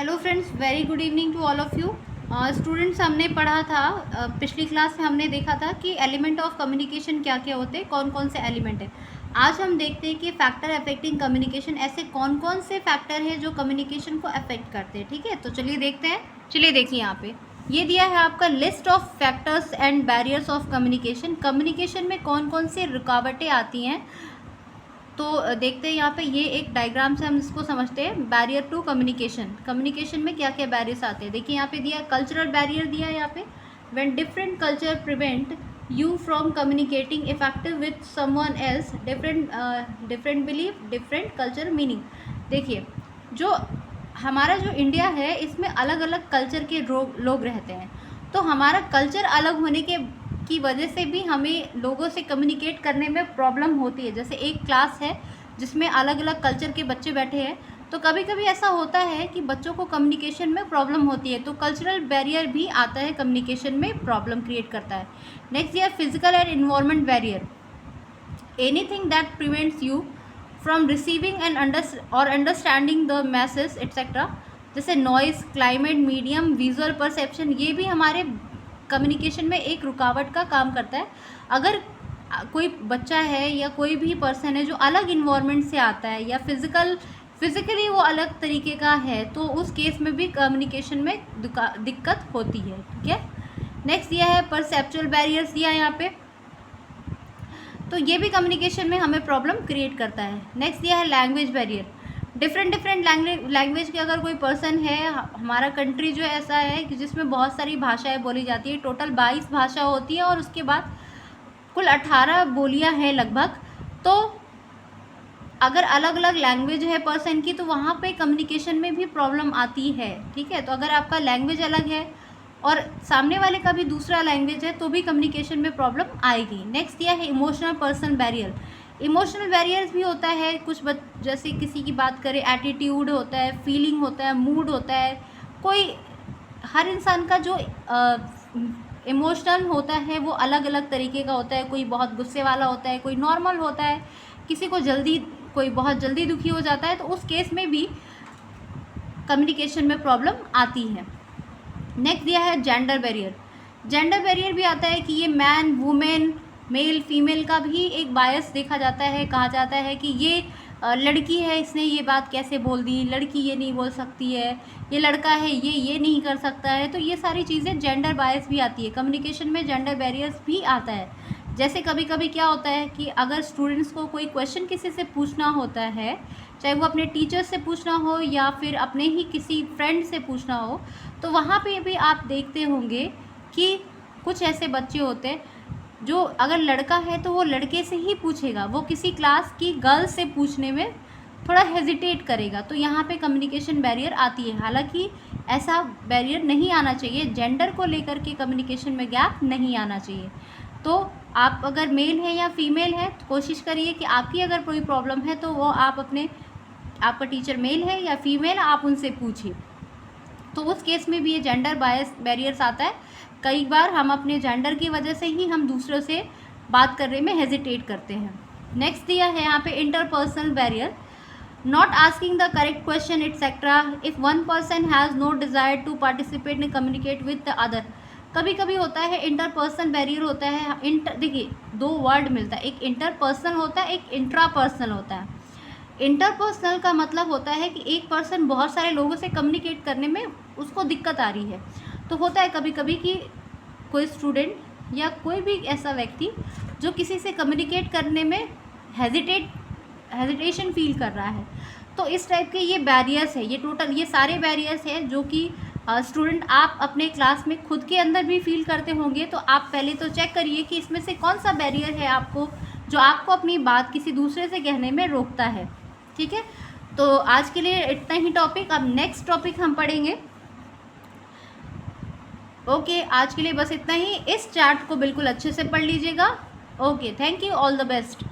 Hello friends, very good evening to all of you. Students, हमने पढ़ा था पिछली क्लास में हमने देखा था कि एलिमेंट ऑफ कम्युनिकेशन क्या क्या होते हैं, कौन कौन से एलिमेंट है। आज हम देखते हैं कि फैक्टर अफेक्टिंग कम्युनिकेशन, ऐसे कौन कौन से फैक्टर हैं जो कम्युनिकेशन को अफेक्ट करते हैं। ठीक है, तो चलिए देखते हैं। चलिए देखिए, यहाँ पे ये दिया है आपका list of factors and barriers of communication. Communication में कौन कौन सी रुकावटें आती हैं, तो देखते हैं यहाँ पे। ये एक डायग्राम से हम इसको समझते हैं। बैरियर टू कम्युनिकेशन, कम्युनिकेशन में क्या क्या बैरियर्स आते हैं। देखिए यहाँ पे दिया कल्चरल बैरियर दिया है यहाँ पे। When different culture prevent you from communicating effective with someone else, different belief, different culture meaning. देखिए, जो हमारा जो इंडिया है, इसमें अलग अलग कल्चर के लोग रहते हैं। तो हमारा कल्चर अलग होने के की वजह से भी हमें लोगों से कम्युनिकेट करने में प्रॉब्लम होती है। जैसे एक क्लास है जिसमें अलग अलग कल्चर के बच्चे बैठे हैं, तो कभी कभी ऐसा होता है कि बच्चों को कम्युनिकेशन में प्रॉब्लम होती है, तो कल्चरल बैरियर भी आता है, कम्युनिकेशन में प्रॉब्लम क्रिएट करता है। नेक्स्ट ये physical and environment barrier, anything that prevents you from receiving and understanding the message etcetera. जैसे noise, climate, medium, visual perception, ये भी हमारे कम्युनिकेशन में एक रुकावट का काम करता है। अगर कोई बच्चा है या कोई भी पर्सन है जो अलग इन्वायरमेंट से आता है या फिज़िकली वो अलग तरीके का है, तो उस केस में भी कम्युनिकेशन में दिक्कत होती है। ठीक है, नेक्स्ट यह है परसेप्चुअल बैरियर्स दिया है यहाँ पे, तो ये भी कम्युनिकेशन में हमें प्रॉब्लम क्रिएट करता है। नेक्स्ट यह है लैंग्वेज बैरियर, डिफरेंट लैंग्वेज के अगर कोई पर्सन है, हमारा कंट्री जो ऐसा है कि जिसमें बहुत सारी भाषाएं बोली जाती है, टोटल 22 भाषा होती है और उसके बाद कुल 18 बोलियां हैं लगभग। तो अगर अलग अलग लैंग्वेज है पर्सन की, तो वहाँ पे कम्युनिकेशन में भी प्रॉब्लम आती है। ठीक है, तो अगर आपका लैंग्वेज अलग है और सामने वाले का भी दूसरा लैंग्वेज है, तो भी कम्युनिकेशन में प्रॉब्लम आएगी। नेक्स्ट यह है emotional person barrier, emotional barriers भी होता है कुछ जैसे किसी की बात करें, एटीट्यूड होता है, फीलिंग होता है, मूड होता है। कोई हर इंसान का जो इमोशनल होता है वो अलग अलग तरीके का होता है। कोई बहुत गुस्से वाला होता है, कोई नॉर्मल होता है, किसी को कोई बहुत जल्दी दुखी हो जाता है, तो उस केस में भी कम्युनिकेशन में प्रॉब्लम आती है। नेक्स्ट यह है जेंडर बैरियर, जेंडर बैरियर भी आता है कि ये मैन वुमेन, मेल फीमेल का भी एक बायस देखा जाता है। कहा जाता है कि ये लड़की है, इसने ये बात कैसे बोल दी, लड़की ये नहीं बोल सकती है, ये लड़का है, ये नहीं कर सकता है। तो ये सारी चीज़ें जेंडर बायस भी आती है, कम्युनिकेशन में जेंडर बैरियर्स भी आता है। जैसे कभी कभी क्या होता है कि अगर स्टूडेंट्स को कोई क्वेश्चन किसी से पूछना होता है, चाहे वो अपने टीचर से पूछना हो या फिर अपने ही किसी फ्रेंड से पूछना हो, तो वहाँ पे भी आप देखते होंगे कि कुछ ऐसे बच्चे होते हैं जो अगर लड़का है तो वो लड़के से ही पूछेगा, वो किसी क्लास की गर्ल से पूछने में थोड़ा हेजिटेट करेगा। तो यहाँ पे कम्युनिकेशन बैरियर आती है। हालांकि ऐसा बैरियर नहीं आना चाहिए, जेंडर को लेकर के कम्युनिकेशन में गैप नहीं आना चाहिए। तो आप अगर मेल है या फीमेल है, तो कोशिश करिए कि आपकी अगर कोई प्रॉब्लम है तो वो आप आपका टीचर मेल है या फीमेल, आप उनसे पूछिए। तो उस केस में भी ये जेंडर बायस बैरियर्स आता है। कई बार हम अपने जेंडर की वजह से ही हम दूसरों से बात करने में हेजिटेट करते हैं। नेक्स्ट दिया है यहाँ पे interpersonal barrier, not asking the correct question etcetera if one person has no desire to participate and communicate with the other. कभी कभी होता है इंटरपर्सनल बैरियर होता है। देखिए, दो वर्ड मिलता है, एक इंटरपर्सनल होता है, एक इंट्रापर्सनल होता है। इंटरपर्सनल का मतलब होता है कि एक पर्सन बहुत सारे लोगों से कम्युनिकेट करने में उसको दिक्कत आ रही है। तो होता है कभी कभी कि कोई स्टूडेंट या कोई भी ऐसा व्यक्ति जो किसी से कम्युनिकेट करने में हेजिटेशन फील कर रहा है, तो इस टाइप के ये बैरियर्स है। ये सारे बैरियर्स हैं जो कि स्टूडेंट आप अपने क्लास में खुद के अंदर भी फील करते होंगे। तो आप पहले तो चेक करिए कि इसमें से कौन सा बैरियर है आपको, जो आपको अपनी बात किसी दूसरे से कहने में रोकता है। ठीक है, तो आज के लिए इतना ही टॉपिक। अब नेक्स्ट टॉपिक हम पढ़ेंगे। ओके, आज के लिए बस इतना ही। इस चार्ट को बिल्कुल अच्छे से पढ़ लीजिएगा। Okay, thank you, all the best.